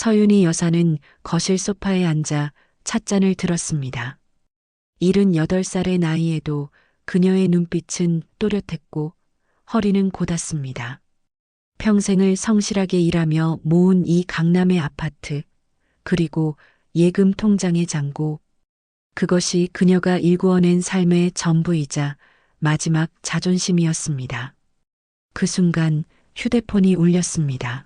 서윤희 여사는 거실 소파에 앉아 찻잔을 들었습니다. 78살의 나이에도 그녀의 눈빛은 또렷했고 허리는 곧았습니다. 평생을 성실하게 일하며 모은 이 강남의 아파트, 그리고 예금 통장의 잔고, 그것이 그녀가 일구어낸 삶의 전부이자 마지막 자존심이었습니다. 그 순간 휴대폰이 울렸습니다.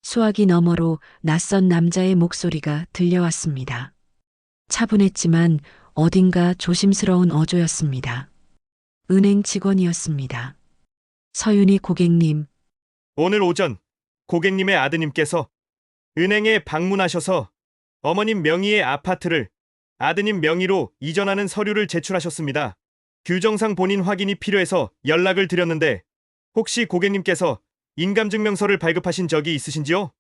수화기 너머로 낯선 남자의 목소리가 들려왔습니다. 차분했지만 어딘가 조심스러운 어조였습니다. 은행 직원이었습니다. 서윤희 고객님, 오늘 오전 고객님의 아드님께서 은행에 방문하셔서 어머님 명의의 아파트를 아드님 명의로 이전하는 서류를 제출하셨습니다. 규정상 본인 확인이 필요해서 연락을 드렸는데 혹시 고객님께서 인감증명서를 발급하신 적이 있으신지요?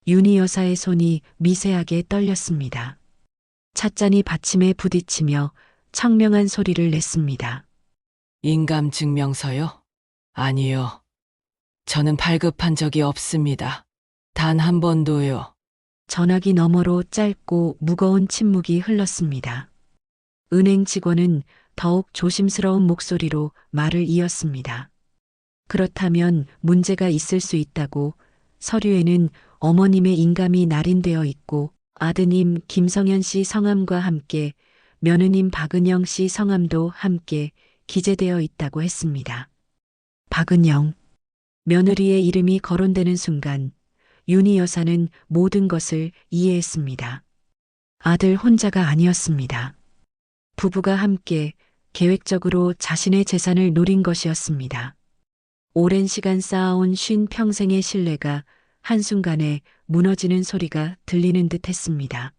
윤희 여사의 손이 미세하게 떨렸습니다. 찻잔이 받침에 부딪히며 청명한 소리를 냈습니다. 인감증명서요? 아니요. 저는 발급한 적이 없습니다. 단 한 번도요. 전화기 너머로 짧고 무거운 침묵이 흘렀습니다. 은행 직원은 더욱 조심스러운 목소리로 말을 이었습니다. 그렇다면 문제가 있을 수 있다고. 서류에는 어머님의 인감이 날인되어 있고 아드님 김성현 씨 성함과 함께 며느님 박은영 씨 성함도 함께 기재되어 있다고 했습니다. 박은영. 며느리의 이름이 거론되는 순간 윤희 여사는 모든 것을 이해했습니다. 아들 혼자가 아니었습니다. 부부가 함께 계획적으로 자신의 재산을 노린 것이었습니다. 오랜 시간 쌓아온 쉰 평생의 신뢰가 한순간에 무너지는 소리가 들리는 듯 했습니다.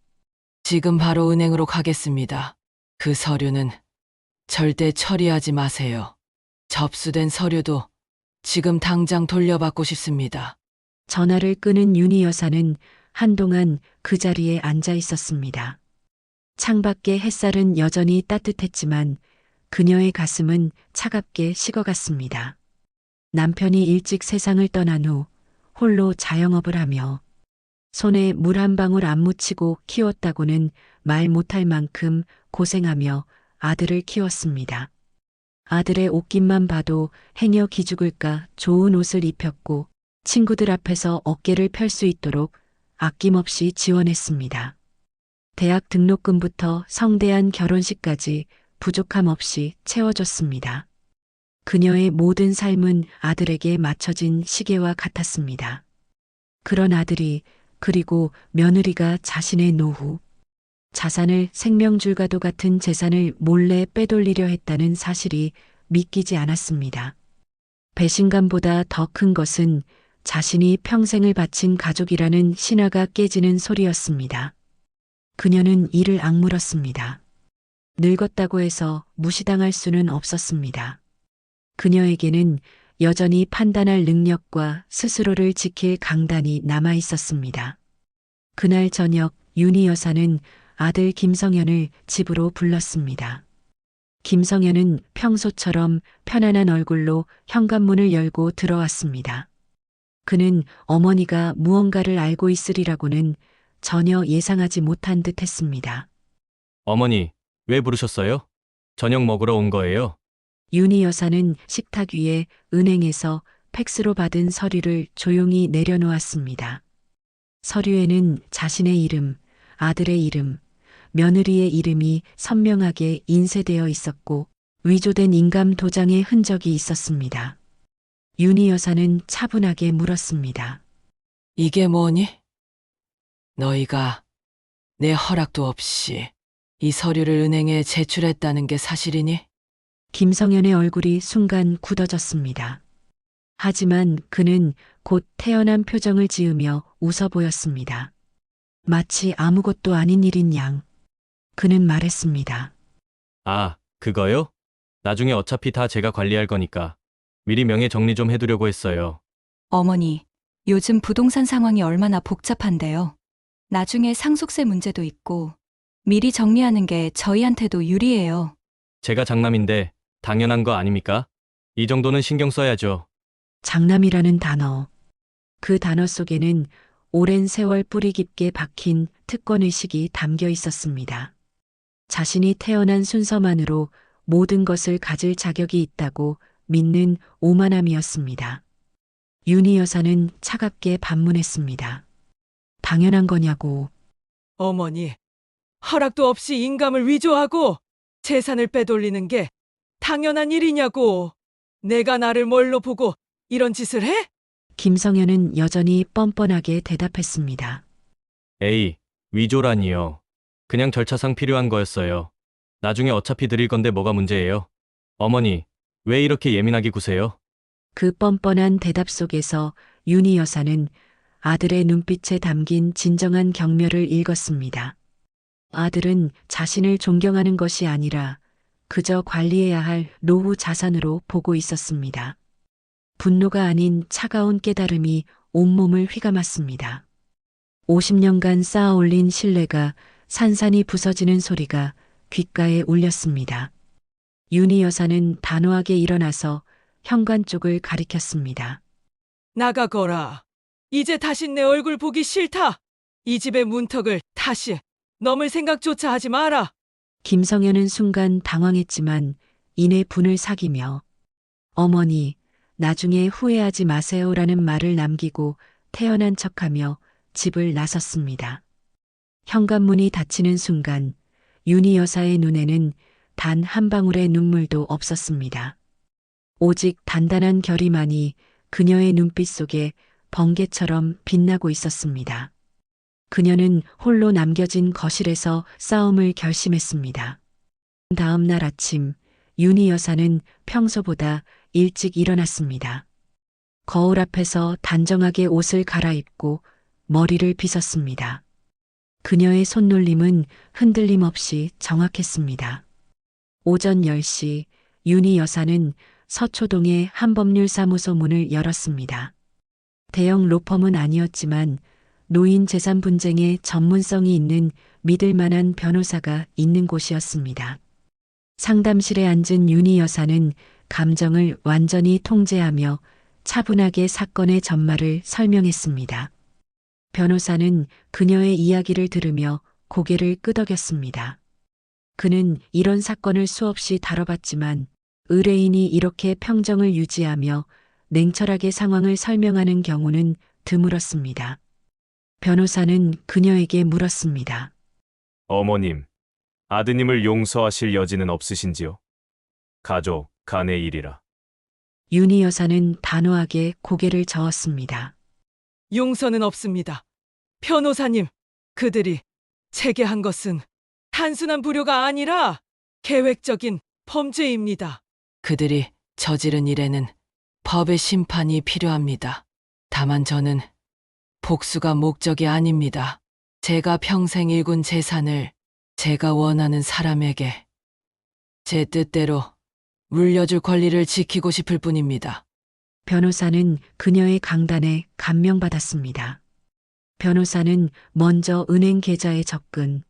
지금 바로 은행으로 가겠습니다. 그 서류는 절대 처리하지 마세요. 접수된 서류도 지금 당장 돌려받고 싶습니다. 전화를 끄는 윤희 여사는 한동안 그 자리에 앉아 있었습니다. 창밖의 햇살은 여전히 따뜻했지만 그녀의 가슴은 차갑게 식어갔습니다. 남편이 일찍 세상을 떠난 후 홀로 자영업을 하며 손에 물 한 방울 안 묻히고 키웠다고는 말 못할 만큼 고생하며 아들을 키웠습니다. 아들의 옷깃만 봐도 행여 기죽을까 좋은 옷을 입혔고 친구들 앞에서 어깨를 펼 수 있도록 아낌없이 지원했습니다. 대학 등록금부터 성대한 결혼식까지 부족함 없이 채워줬습니다. 그녀의 모든 삶은 아들에게 맞춰진 시계와 같았습니다. 그런 아들이, 그리고 며느리가 자신의 노후, 자산을 생명줄과도 같은 재산을 몰래 빼돌리려 했다는 사실이 믿기지 않았습니다. 배신감보다 더 큰 것은 자신이 평생을 바친 가족이라는 신화가 깨지는 소리였습니다. 그녀는 이를 악물었습니다. 늙었다고 해서 무시당할 수는 없었습니다. 그녀에게는 여전히 판단할 능력과 스스로를 지킬 강단이 남아 있었습니다. 그날 저녁 윤희 여사는 아들 김성현을 집으로 불렀습니다. 김성현은 평소처럼 편안한 얼굴로 현관문을 열고 들어왔습니다. 그는 어머니가 무언가를 알고 있으리라고는 전혀 예상하지 못한 듯 했습니다. 어머니, 왜 부르셨어요? 저녁 먹으러 온 거예요? 윤희 여사는 식탁 위에 은행에서 팩스로 받은 서류를 조용히 내려놓았습니다. 서류에는 자신의 이름, 아들의 이름, 며느리의 이름이 선명하게 인쇄되어 있었고 위조된 인감 도장의 흔적이 있었습니다. 윤희 여사는 차분하게 물었습니다. 이게 뭐니? 너희가 내 허락도 없이 이 서류를 은행에 제출했다는 게 사실이니? 김성현의 얼굴이 순간 굳어졌습니다. 하지만 그는 곧 태연한 표정을 지으며 웃어 보였습니다. 마치 아무것도 아닌 일인 양. 그는 말했습니다. 아, 그거요? 나중에 어차피 다 제가 관리할 거니까 미리 명예 정리 좀 해두려고 했어요. 어머니, 요즘 부동산 상황이 얼마나 복잡한데요. 나중에 상속세 문제도 있고 미리 정리하는 게 저희한테도 유리해요. 제가 장남인데 당연한 거 아닙니까? 이 정도는 신경 써야죠. 장남이라는 단어. 그 단어 속에는 오랜 세월 뿌리 깊게 박힌 특권의식이 담겨 있었습니다. 자신이 태어난 순서만으로 모든 것을 가질 자격이 있다고 믿는 오만함이었습니다. 윤희 여사는 차갑게 반문했습니다. 당연한 거냐고. 어머니, 허락도 없이 인감을 위조하고 재산을 빼돌리는 게 당연한 일이냐고. 내가 나를 뭘로 보고 이런 짓을 해? 김성현은 여전히 뻔뻔하게 대답했습니다. 에이, 위조라니요. 그냥 절차상 필요한 거였어요. 나중에 어차피 드릴 건데 뭐가 문제예요? 어머니, 왜 이렇게 예민하게 구세요? 그 뻔뻔한 대답 속에서 윤희 여사는 아들의 눈빛에 담긴 진정한 경멸을 읽었습니다. 아들은 자신을 존경하는 것이 아니라 그저 관리해야 할 노후 자산으로 보고 있었습니다. 분노가 아닌 차가운 깨달음이 온몸을 휘감았습니다. 50년간 쌓아올린 신뢰가 산산이 부서지는 소리가 귓가에 울렸습니다. 윤희 여사는 단호하게 일어나서 현관 쪽을 가리켰습니다. 나가거라. 이제 다신 내 얼굴 보기 싫다. 이 집의 문턱을 다시 넘을 생각조차 하지 마라. 김성현은 순간 당황했지만 이내 분을 사기며 어머니, 나중에 후회하지 마세요라는 말을 남기고 태연한 척하며 집을 나섰습니다. 현관문이 닫히는 순간 윤희 여사의 눈에는 단 한 방울의 눈물도 없었습니다. 오직 단단한 결의만이 그녀의 눈빛 속에 번개처럼 빛나고 있었습니다. 그녀는 홀로 남겨진 거실에서 싸움을 결심했습니다. 다음 날 아침 윤희 여사는 평소보다 일찍 일어났습니다. 거울 앞에서 단정하게 옷을 갈아입고 머리를 빗었습니다. 그녀의 손놀림은 흔들림 없이 정확했습니다. 오전 10시 윤희 여사는 서초동의 한법률사무소 문을 열었습니다. 대형 로펌은 아니었지만 노인 재산 분쟁에 전문성이 있는 믿을 만한 변호사가 있는 곳이었습니다. 상담실에 앉은 윤희 여사는 감정을 완전히 통제하며 차분하게 사건의 전말을 설명했습니다. 변호사는 그녀의 이야기를 들으며 고개를 끄덕였습니다. 그는 이런 사건을 수없이 다뤄봤지만 의뢰인이 이렇게 평정을 유지하며 냉철하게 상황을 설명하는 경우는 드물었습니다. 변호사는 그녀에게 물었습니다. 어머님, 아드님을 용서하실 여지는 없으신지요? 가족, 간의 일이라. 윤희 여사는 단호하게 고개를 저었습니다. 용서는 없습니다. 변호사님, 그들이 제게 한 것은 단순한 불효가 아니라 계획적인 범죄입니다. 그들이 저지른 일에는 법의 심판이 필요합니다. 다만 저는 복수가 목적이 아닙니다. 제가 평생 일군 재산을 제가 원하는 사람에게 제 뜻대로 물려줄 권리를 지키고 싶을 뿐입니다. 변호사는 그녀의 강단에 감명받았습니다. 변호사는 먼저 은행 계좌에 접근,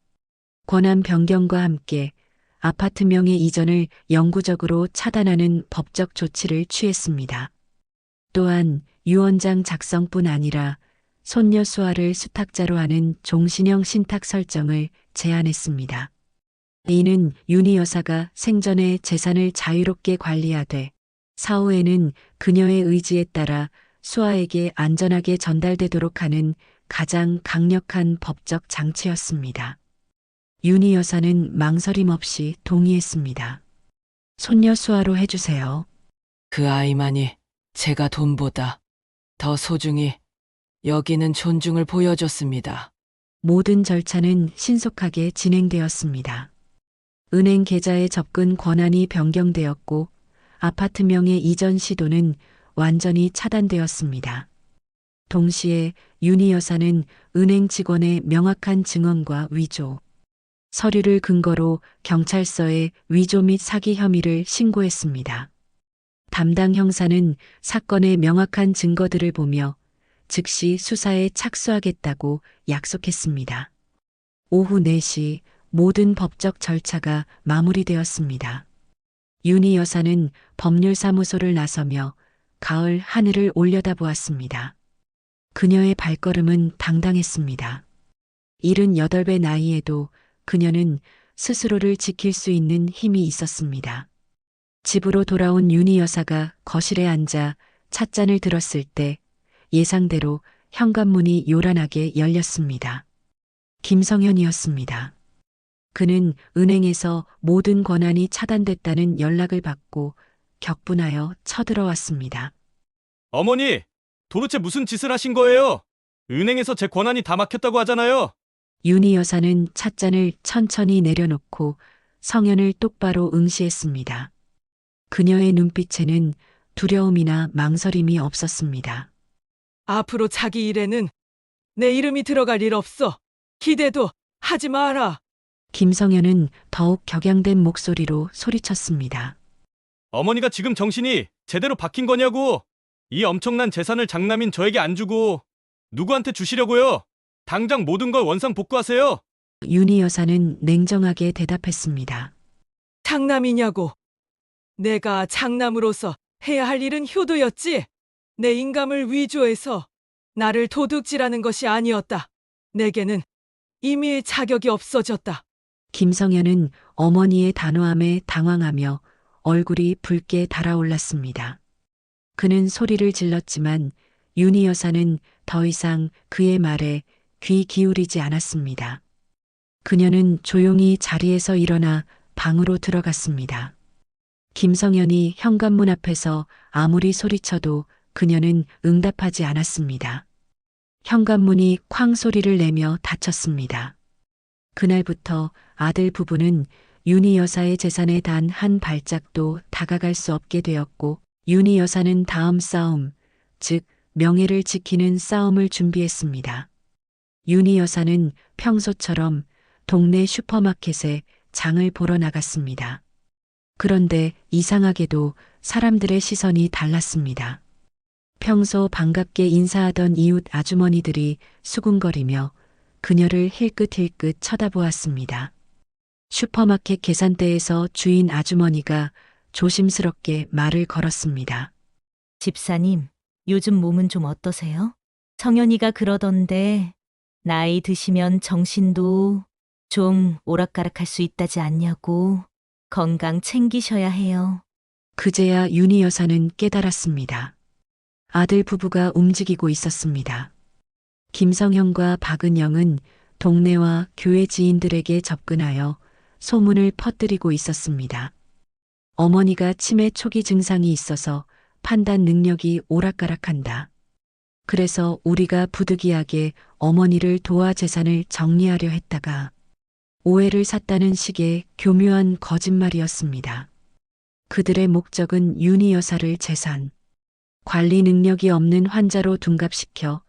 권한 변경과 함께 아파트 명의 이전을 영구적으로 차단하는 법적 조치를 취했습니다. 또한 유언장 작성뿐 아니라 손녀 수아를 수탁자로 하는 종신형 신탁 설정을 제안했습니다. 이는 윤희 여사가 생전에 재산을 자유롭게 관리하되 사후에는 그녀의 의지에 따라 수아에게 안전하게 전달되도록 하는 가장 강력한 법적 장치였습니다. 윤희 여사는 망설임 없이 동의했습니다. 손녀 수아로 해주세요. 그 아이만이 제가 돈보다 더 소중히 여기는 존중을 보여줬습니다. 모든 절차는 신속하게 진행되었습니다. 은행 계좌의 접근 권한이 변경되었고 아파트 명의 이전 시도는 완전히 차단되었습니다. 동시에 윤희 여사는 은행 직원의 명확한 증언과 위조, 서류를 근거로 경찰서에 위조 및 사기 혐의를 신고했습니다. 담당 형사는 사건의 명확한 증거들을 보며 즉시 수사에 착수하겠다고 약속했습니다. 오후 4시 모든 법적 절차가 마무리되었습니다. 윤희 여사는 법률사무소를 나서며 가을 하늘을 올려다보았습니다. 그녀의 발걸음은 당당했습니다. 78배 나이에도 그녀는 스스로를 지킬 수 있는 힘이 있었습니다. 집으로 돌아온 윤희 여사가 거실에 앉아 찻잔을 들었을 때 예상대로 현관문이 요란하게 열렸습니다. 김성현이었습니다. 그는 은행에서 모든 권한이 차단됐다는 연락을 받고 격분하여 쳐들어왔습니다. 어머니, 도대체 무슨 짓을 하신 거예요? 은행에서 제 권한이 다 막혔다고 하잖아요. 윤희 여사는 찻잔을 천천히 내려놓고 성현을 똑바로 응시했습니다. 그녀의 눈빛에는 두려움이나 망설임이 없었습니다. 앞으로 자기 일에는 내 이름이 들어갈 일 없어. 기대도 하지 마라. 김성현은 더욱 격양된 목소리로 소리쳤습니다. 어머니가 지금 정신이 제대로 박힌 거냐고. 이 엄청난 재산을 장남인 저에게 안 주고 누구한테 주시려고요? 당장 모든 걸 원상 복구하세요. 윤희 여사는 냉정하게 대답했습니다. 장남이냐고. 내가 장남으로서 해야 할 일은 효도였지. 내 인감을 위조해서 나를 도둑질하는 것이 아니었다. 내게는 이미 자격이 없어졌다. 김성현은 어머니의 단호함에 당황하며 얼굴이 붉게 달아올랐습니다. 그는 소리를 질렀지만 윤희 여사는 더 이상 그의 말에 귀 기울이지 않았습니다. 그녀는 조용히 자리에서 일어나 방으로 들어갔습니다. 김성현이 현관문 앞에서 아무리 소리쳐도 그녀는 응답하지 않았습니다. 현관문이 쾅 소리를 내며 닫혔습니다. 그날부터 아들 부부는 윤희 여사의 재산에 단 한 발짝도 다가갈 수 없게 되었고 윤희 여사는 다음 싸움, 즉 명예를 지키는 싸움을 준비했습니다. 윤희 여사는 평소처럼 동네 슈퍼마켓에 장을 보러 나갔습니다. 그런데 이상하게도 사람들의 시선이 달랐습니다. 평소 반갑게 인사하던 이웃 아주머니들이 수군거리며 그녀를 힐끗힐끗 쳐다보았습니다. 슈퍼마켓 계산대에서 주인 아주머니가 조심스럽게 말을 걸었습니다. 집사님, 요즘 몸은 좀 어떠세요? 성현이가 그러던데 나이 드시면 정신도 좀 오락가락할 수 있다지 않냐고. 건강 챙기셔야 해요. 그제야 윤희 여사는 깨달았습니다. 아들 부부가 움직이고 있었습니다. 김성현과 박은영은 동네와 교회 지인들에게 접근하여 소문을 퍼뜨리고 있었습니다. 어머니가 치매 초기 증상이 있어서 판단 능력이 오락가락한다. 그래서 우리가 부득이하게 어머니를 도와 재산을 정리하려 했다가 오해를 샀다는 식의 교묘한 거짓말이었습니다. 그들의 목적은 윤희 여사를 재산, 관리 능력이 없는 환자로 둔갑시켜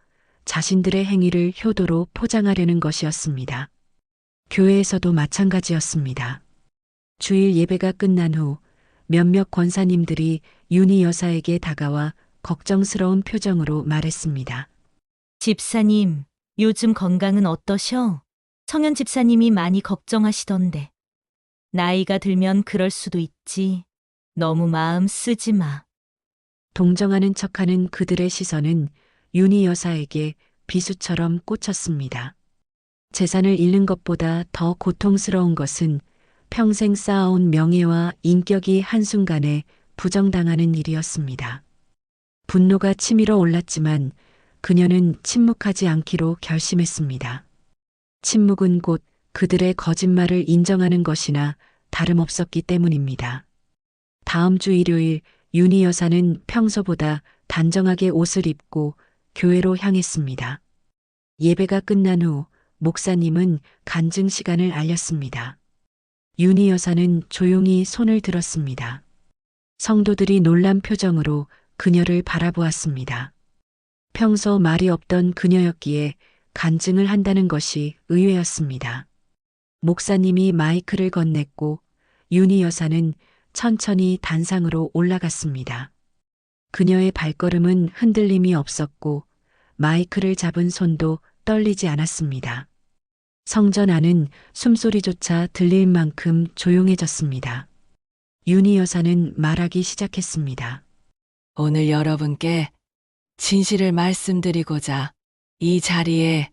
자신들의 행위를 효도로 포장하려는 것이었습니다. 교회에서도 마찬가지였습니다. 주일 예배가 끝난 후 몇몇 권사님들이 윤희 여사에게 다가와 걱정스러운 표정으로 말했습니다. 집사님, 요즘 건강은 어떠셔? 성현 집사님이 많이 걱정하시던데. 나이가 들면 그럴 수도 있지. 너무 마음 쓰지 마. 동정하는 척하는 그들의 시선은 윤희 여사에게 비수처럼 꽂혔습니다. 재산을 잃는 것보다 더 고통스러운 것은 평생 쌓아온 명예와 인격이 한순간에 부정당하는 일이었습니다. 분노가 치밀어 올랐지만 그녀는 침묵하지 않기로 결심했습니다. 침묵은 곧 그들의 거짓말을 인정하는 것이나 다름없었기 때문입니다. 다음 주 일요일 윤희 여사는 평소보다 단정하게 옷을 입고 교회로 향했습니다. 예배가 끝난 후 목사님은 간증 시간을 알렸습니다. 윤희 여사는 조용히 손을 들었습니다. 성도들이 놀란 표정으로 그녀를 바라보았습니다. 평소 말이 없던 그녀였기에 간증을 한다는 것이 의외였습니다. 목사님이 마이크를 건넸고 윤희 여사는 천천히 단상으로 올라갔습니다. 그녀의 발걸음은 흔들림이 없었고 마이크를 잡은 손도 떨리지 않았습니다. 성전 안은 숨소리조차 들릴 만큼 조용해졌습니다. 윤희 여사는 말하기 시작했습니다. 오늘 여러분께 진실을 말씀드리고자 이 자리에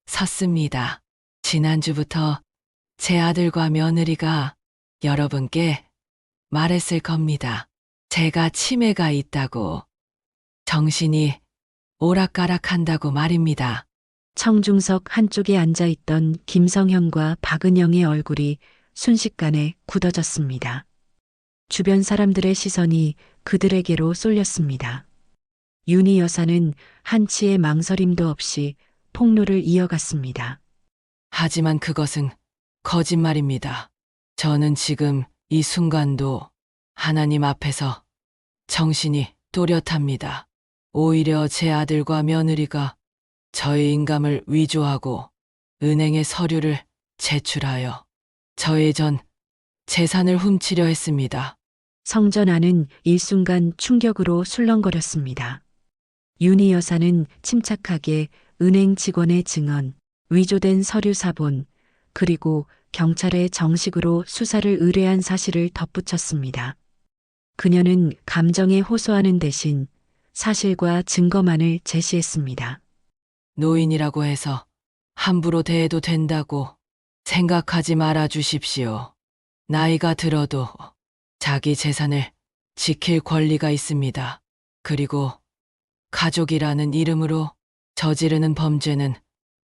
섰습니다. 지난주부터 제 아들과 며느리가 여러분께 말했을 겁니다. 제가 치매가 있다고, 정신이 오락가락한다고 말입니다. 청중석 한쪽에 앉아있던 김성현과 박은영의 얼굴이 순식간에 굳어졌습니다. 주변 사람들의 시선이 그들에게로 쏠렸습니다. 윤희 여사는 한치의 망설임도 없이 폭로를 이어갔습니다. 하지만 그것은 거짓말입니다. 저는 지금 이 순간도 하나님 앞에서 정신이 또렷합니다. 오히려 제 아들과 며느리가 저의 인감을 위조하고 은행에 서류를 제출하여 저의 전 재산을 훔치려 했습니다. 성전 안은 일순간 충격으로 술렁거렸습니다. 윤희 여사는 침착하게 은행 직원의 증언, 위조된 서류 사본, 그리고 경찰에 정식으로 수사를 의뢰한 사실을 덧붙였습니다. 그녀는 감정에 호소하는 대신 사실과 증거만을 제시했습니다. 노인이라고 해서 함부로 대해도 된다고 생각하지 말아 주십시오. 나이가 들어도 자기 재산을 지킬 권리가 있습니다. 그리고 가족이라는 이름으로 저지르는 범죄는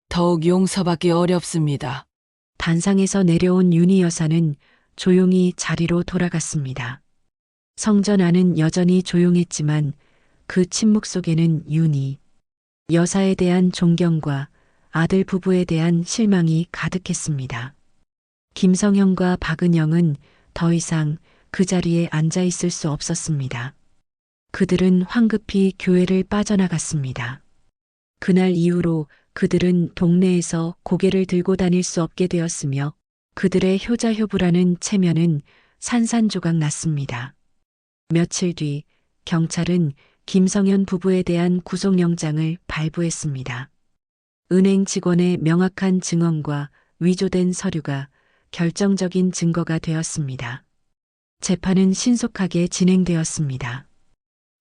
더욱 용서받기 어렵습니다. 단상에서 내려온 윤희 여사는 조용히 자리로 돌아갔습니다. 성전 안은 여전히 조용했지만 그 침묵 속에는 윤희 여사에 대한 존경과 아들 부부에 대한 실망이 가득했습니다. 김성현과 박은영은 더 이상 그 자리에 앉아 있을 수 없었습니다. 그들은 황급히 교회를 빠져나갔습니다. 그날 이후로 그들은 동네에서 고개를 들고 다닐 수 없게 되었으며 그들의 효자효부라는 체면은 산산조각 났습니다. 며칠 뒤 경찰은 김성현 부부에 대한 구속영장을 발부했습니다. 은행 직원의 명확한 증언과 위조된 서류가 결정적인 증거가 되었습니다. 재판은 신속하게 진행되었습니다.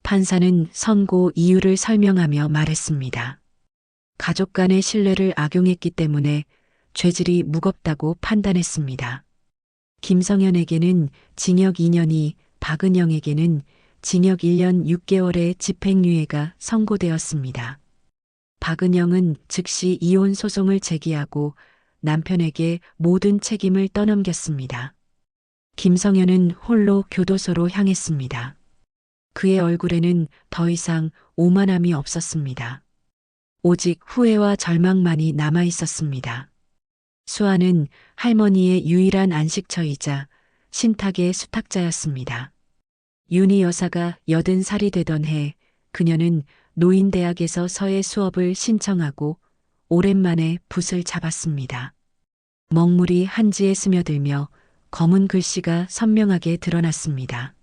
판사는 선고 이유를 설명하며 말했습니다. 가족 간의 신뢰를 악용했기 때문에 죄질이 무겁다고 판단했습니다. 김성현에게는 징역 2년이, 박은영에게는 징역 1년 6개월의 집행유예가 선고되었습니다. 박은영은 즉시 이혼 소송을 제기하고 남편에게 모든 책임을 떠넘겼습니다. 김성현은 홀로 교도소로 향했습니다. 그의 얼굴에는 더 이상 오만함이 없었습니다. 오직 후회와 절망만이 남아 있었습니다. 수아는 할머니의 유일한 안식처이자 신탁의 수탁자였습니다. 윤희 여사가 80살이 되던 해 그녀는 노인대학에서 서예 수업을 신청하고 오랜만에 붓을 잡았습니다. 먹물이 한지에 스며들며 검은 글씨가 선명하게 드러났습니다.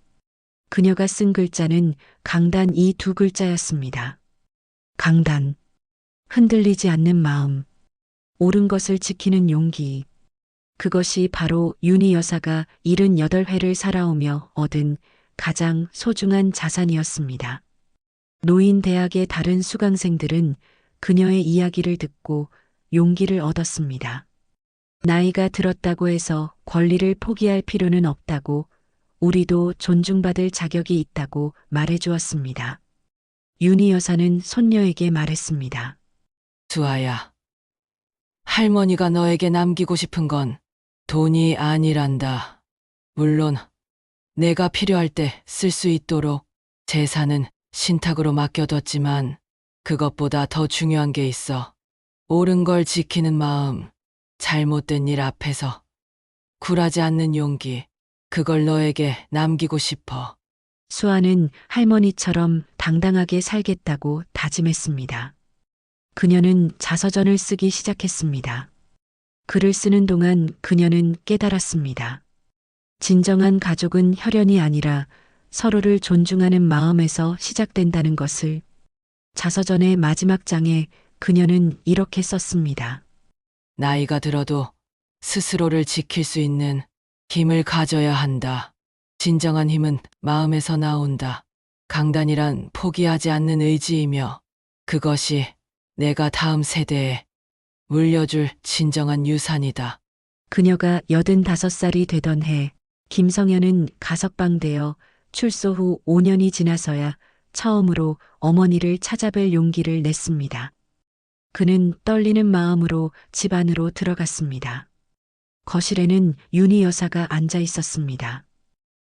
그녀가 쓴 글자는 강단 이 두 글자였습니다. 강단. 흔들리지 않는 마음. 옳은 것을 지키는 용기. 그것이 바로 윤희 여사가 78회를 살아오며 얻은 가장 소중한 자산이었습니다. 노인대학의 다른 수강생들은 그녀의 이야기를 듣고 용기를 얻었습니다. 나이가 들었다고 해서 권리를 포기할 필요는 없다고, 우리도 존중받을 자격이 있다고 말해주었습니다. 윤희 여사는 손녀에게 말했습니다. 수아야, 할머니가 너에게 남기고 싶은 건 돈이 아니란다. 물론 내가 필요할 때 쓸 수 있도록 재산은 신탁으로 맡겨뒀지만 그것보다 더 중요한 게 있어. 옳은 걸 지키는 마음, 잘못된 일 앞에서 굴하지 않는 용기, 그걸 너에게 남기고 싶어. 수아는 할머니처럼 당당하게 살겠다고 다짐했습니다. 그녀는 자서전을 쓰기 시작했습니다. 글을 쓰는 동안 그녀는 깨달았습니다. 진정한 가족은 혈연이 아니라 서로를 존중하는 마음에서 시작된다는 것을. 자서전의 마지막 장에 그녀는 이렇게 썼습니다. 나이가 들어도 스스로를 지킬 수 있는 힘을 가져야 한다. 진정한 힘은 마음에서 나온다. 강단이란 포기하지 않는 의지이며 그것이 내가 다음 세대에 물려줄 진정한 유산이다. 그녀가 85살이 되던 해, 김성현은 가석방되어 출소 후 5년이 지나서야 처음으로 어머니를 찾아뵐 용기를 냈습니다. 그는 떨리는 마음으로 집 안으로 들어갔습니다. 거실에는 윤희 여사가 앉아 있었습니다.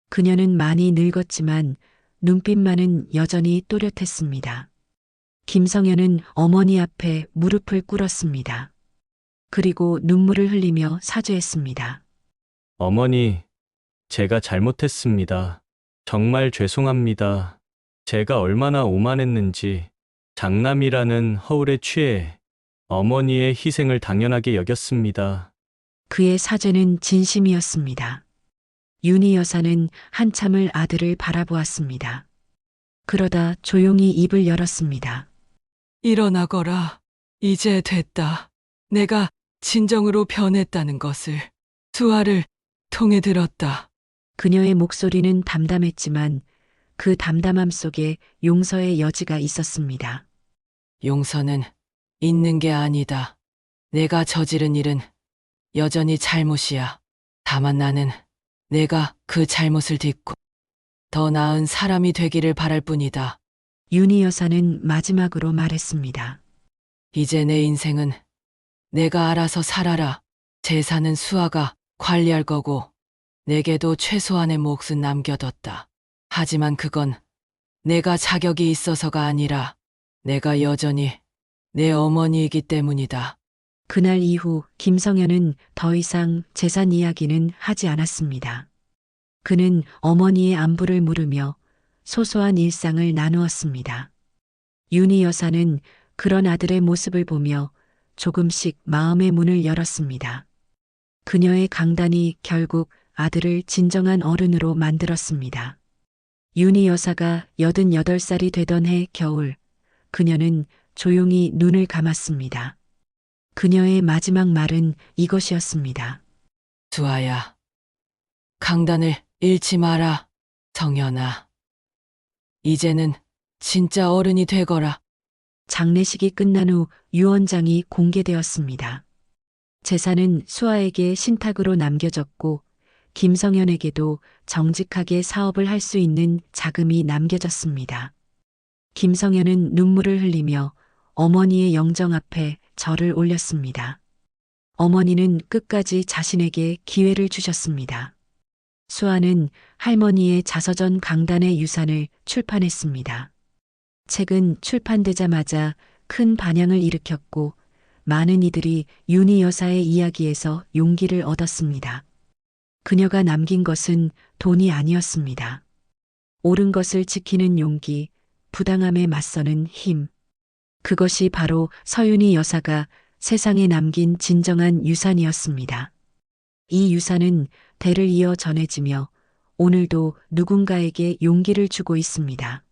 그녀는 많이 늙었지만 눈빛만은 여전히 또렷했습니다. 김성현은 어머니 앞에 무릎을 꿇었습니다. 그리고 눈물을 흘리며 사죄했습니다. 어머니, 제가 잘못했습니다. 정말 죄송합니다. 제가 얼마나 오만했는지 장남이라는 허울에 취해 어머니의 희생을 당연하게 여겼습니다. 그의 사죄는 진심이었습니다. 윤희 여사는 한참을 아들을 바라보았습니다. 그러다 조용히 입을 열었습니다. 일어나거라. 이제 됐다. 내가 진정으로 변했다는 것을 수아를 통해 들었다. 그녀의 목소리는 담담했지만 그 담담함 속에 용서의 여지가 있었습니다. 용서는 있는 게 아니다. 내가 저지른 일은 여전히 잘못이야. 다만 나는 내가 그 잘못을 딛고 더 나은 사람이 되기를 바랄 뿐이다. 윤희 여사는 마지막으로 말했습니다. 이제 내 인생은 내가 알아서 살아라. 재산은 수아가 관리할 거고 내게도 최소한의 몫은 남겨뒀다. 하지만 그건 내가 자격이 있어서가 아니라 내가 여전히 내 어머니이기 때문이다. 그날 이후 김성현은 더 이상 재산 이야기는 하지 않았습니다. 그는 어머니의 안부를 물으며 소소한 일상을 나누었습니다. 윤희 여사는 그런 아들의 모습을 보며 조금씩 마음의 문을 열었습니다. 그녀의 강단이 결국 아들을 진정한 어른으로 만들었습니다. 윤희 여사가 88살이 되던 해 겨울, 그녀는 조용히 눈을 감았습니다. 그녀의 마지막 말은 이것이었습니다. 수아야, 강단을 잃지 마라. 성현아, 이제는 진짜 어른이 되거라. 장례식이 끝난 후 유언장이 공개되었습니다. 재산은 수아에게 신탁으로 남겨졌고 김성현에게도 정직하게 사업을 할 수 있는 자금이 남겨졌습니다. 김성현은 눈물을 흘리며 어머니의 영정 앞에 절을 올렸습니다. 어머니는 끝까지 자신에게 기회를 주셨습니다. 수아는 할머니의 자서전 강단의 유산을 출판했습니다. 책은 출판되자마자 큰 반향을 일으켰고 많은 이들이 윤희 여사의 이야기에서 용기를 얻었습니다. 그녀가 남긴 것은 돈이 아니었습니다. 옳은 것을 지키는 용기, 부당함에 맞서는 힘. 그것이 바로 서윤희 여사가 세상에 남긴 진정한 유산이었습니다. 이 유산은 대를 이어 전해지며 오늘도 누군가에게 용기를 주고 있습니다.